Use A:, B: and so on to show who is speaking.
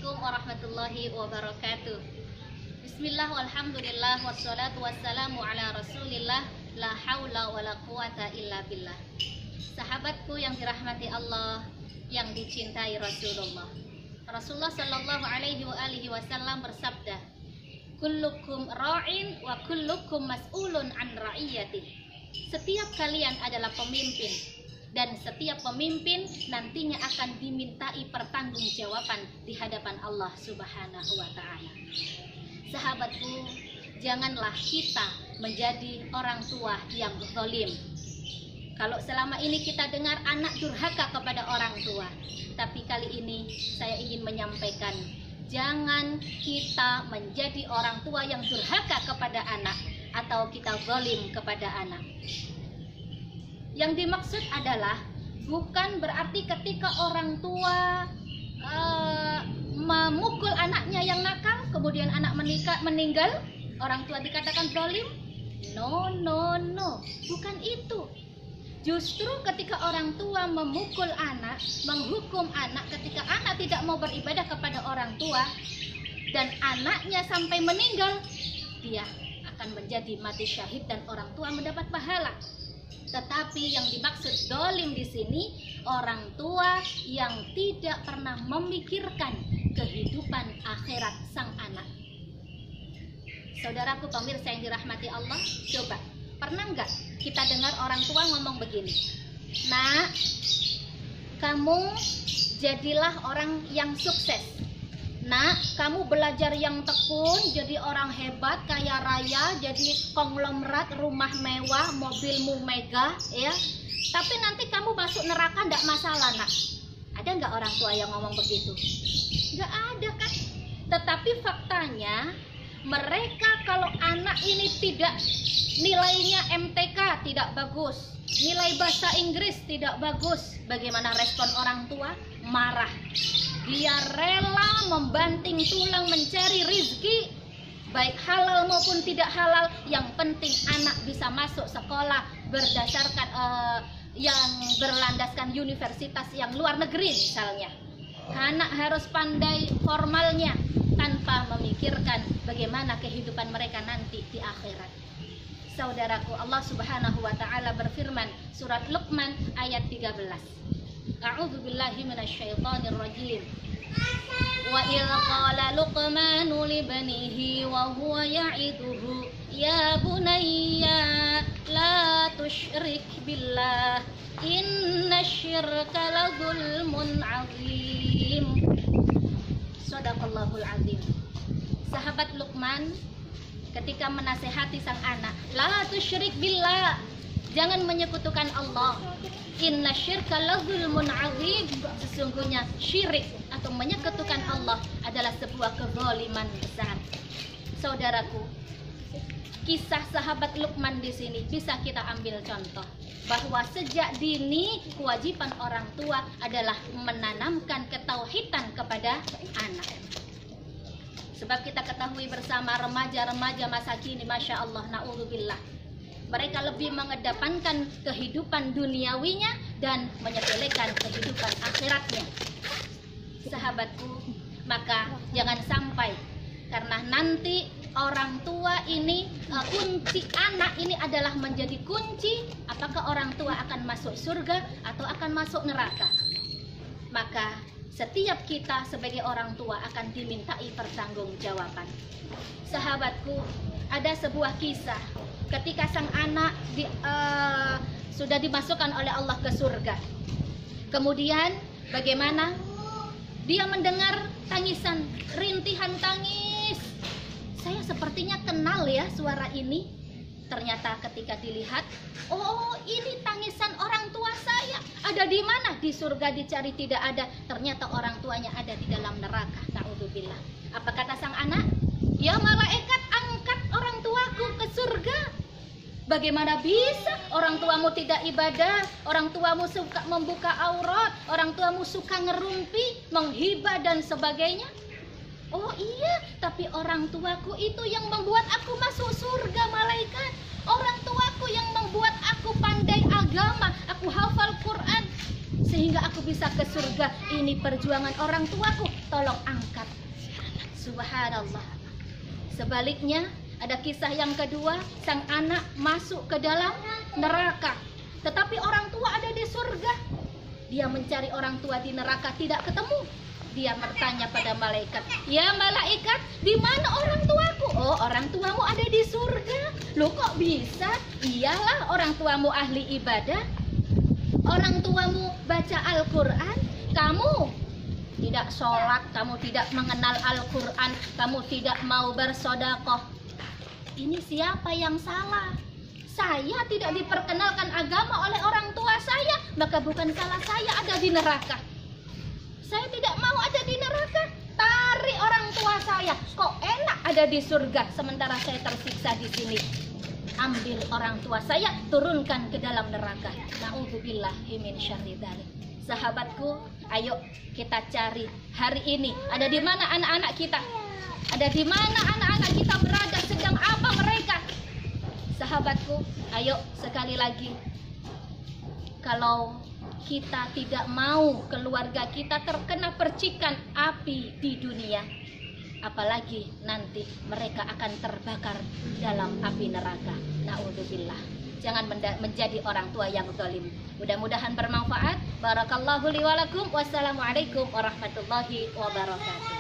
A: Assalamualaikum warahmatullahi wabarakatuh. Bismillah walhamdulillah wassalatu wassalamu ala rasulillah, la haula wala quwata illa billah. Sahabatku yang dirahmati Allah, yang dicintai Rasulullah. Rasulullah sallallahu alaihi wa alihi wasallam bersabda, kullukum ra'in wa kullukum mas'ulun an ra'iyatih. Setiap kalian adalah pemimpin, dan setiap pemimpin nantinya akan dimintai pertanggungjawaban di hadapan Allah Subhanahu wa ta'ala. Sahabatku, janganlah kita menjadi orang tua yang zalim. Kalau selama ini kita dengar anak durhaka kepada orang tua, tapi kali ini saya ingin menyampaikan, jangan kita menjadi orang tua yang durhaka kepada anak atau kita zalim kepada anak. Yang dimaksud adalah bukan berarti ketika orang tua memukul anaknya yang nakal, kemudian anak meninggal, orang tua dikatakan zalim. No, bukan itu. Justru ketika orang tua memukul anak, menghukum anak ketika anak tidak mau beribadah kepada orang tua, dan anaknya sampai meninggal, dia akan menjadi mati syahid dan orang tua mendapat pahala. Tetapi yang dimaksud zalim di sini orang tua yang tidak pernah memikirkan kehidupan akhirat sang anak. Saudaraku pemirsa yang dirahmati Allah, coba pernah nggak kita dengar orang tua ngomong begini, nak, kamu jadilah orang yang sukses. Nak, kamu belajar yang tekun, jadi orang hebat, kaya raya, jadi konglomerat, rumah mewah, mobilmu megah, ya. Tapi nanti kamu masuk neraka nggak masalah, nak. Ada nggak orang tua yang ngomong begitu? Nggak ada kan? Tetapi faktanya, mereka kalau anak ini tidak, nilainya MTK tidak bagus, nilai bahasa Inggris tidak bagus, bagaimana respon orang tua? Marah. Dia rela membanting tulang mencari rizki, baik halal maupun tidak halal. Yang penting anak bisa masuk sekolah berdasarkan yang berlandaskan universitas yang luar negeri misalnya. Anak harus pandai formalnya tanpa memikirkan bagaimana kehidupan mereka nanti di akhirat. Saudaraku, Allah Subhanahu wa ta'ala berfirman surat Luqman ayat 13. A'udzu billahi minasyaitonir rajim. Wa idz qala Luqmanu li banihi wa huwa ya'iduhu ya bunayya la tusyrik billah innasyirka la dzulmun 'adzim. Shadaqallahul 'adzim. Sahabat Luqman ketika menasehati sang anak, la tusyrik billah, jangan menyekutukan Allah. Inna syirka la dzulmun 'adzim. Sesungguhnya syirik atau menyekutukan Allah adalah sebuah kezaliman besar. Saudaraku, kisah sahabat Luqman di sini bisa kita ambil contoh bahwa sejak dini kewajiban orang tua adalah menanamkan ketauhidan kepada anak. Sebab kita ketahui bersama remaja-remaja masa kini, masya Allah, na'udzubillah, mereka lebih mengedepankan kehidupan duniawinya dan menyepelekan kehidupan akhiratnya. Sahabatku, maka jangan sampai, karena nanti orang tua ini, kunci anak ini adalah menjadi kunci apakah orang tua akan masuk surga atau akan masuk neraka. Maka setiap kita sebagai orang tua akan dimintai pertanggungjawaban. Sahabatku, ada sebuah kisah ketika sang anak sudah dimasukkan oleh Allah ke surga. Kemudian bagaimana dia mendengar tangisan, rintihan tangis. Saya sepertinya kenal ya suara ini. Ternyata ketika dilihat, oh ini tangisan orang tua saya. Ada di mana? Di surga dicari tidak ada. Ternyata orang tuanya ada di dalam neraka. Na'udzubillah. Apa kata sang anak? Ya malaikat, angkat orang tuaku ke surga. Bagaimana bisa orang tuamu tidak ibadah, orang tuamu suka membuka aurat, orang tuamu suka ngerumpi, menghibah dan sebagainya? Oh iya, tapi orang tuaku itu yang membuat aku masuk surga, malaikat. Orang tuaku yang membuat aku pandai agama, aku hafal Quran. sehingga aku bisa ke surga. Ini perjuangan orang tuaku, tolong angkat. Subhanallah. Sebaliknya, ada kisah yang kedua, sang anak masuk ke dalam neraka, tetapi orang tua ada di surga. Dia mencari orang tua di neraka, tidak ketemu. Dia bertanya pada malaikat, "Ya malaikat, di mana orang tuaku?" "Oh, orang tuamu ada di surga." "Loh, kok bisa?" "Iyalah, orang tuamu ahli ibadah. Orang tuamu baca Al-Quran. Kamu tidak sholat, kamu tidak mengenal Al-Quran, kamu tidak mau bersodakoh. Ini siapa yang salah? Saya tidak diperkenalkan agama oleh orang tua saya, maka bukan salah saya ada di neraka. Saya tidak mau ada di neraka. Tarik orang tua saya. Kok enak ada di surga, sementara saya tersiksa di sini. Ambil orang tua saya, turunkan ke dalam neraka. Na'udzubillahi min syarri dzalik. Sahabatku, ayo kita cari hari ini. Ada di mana anak-anak kita? Ada di mana anak-anak kita berada? Sedang apa mereka? Sahabatku, ayo sekali lagi. Kalau kita tidak mau keluarga kita terkena percikan api di dunia, apalagi nanti mereka akan terbakar dalam api neraka. Na'udzubillah. Jangan menjadi orang tua yang zalim. Mudah-mudahan bermanfaat. Barakallahu li wa lakum. Wassalamualaikum warahmatullahi wabarakatuh.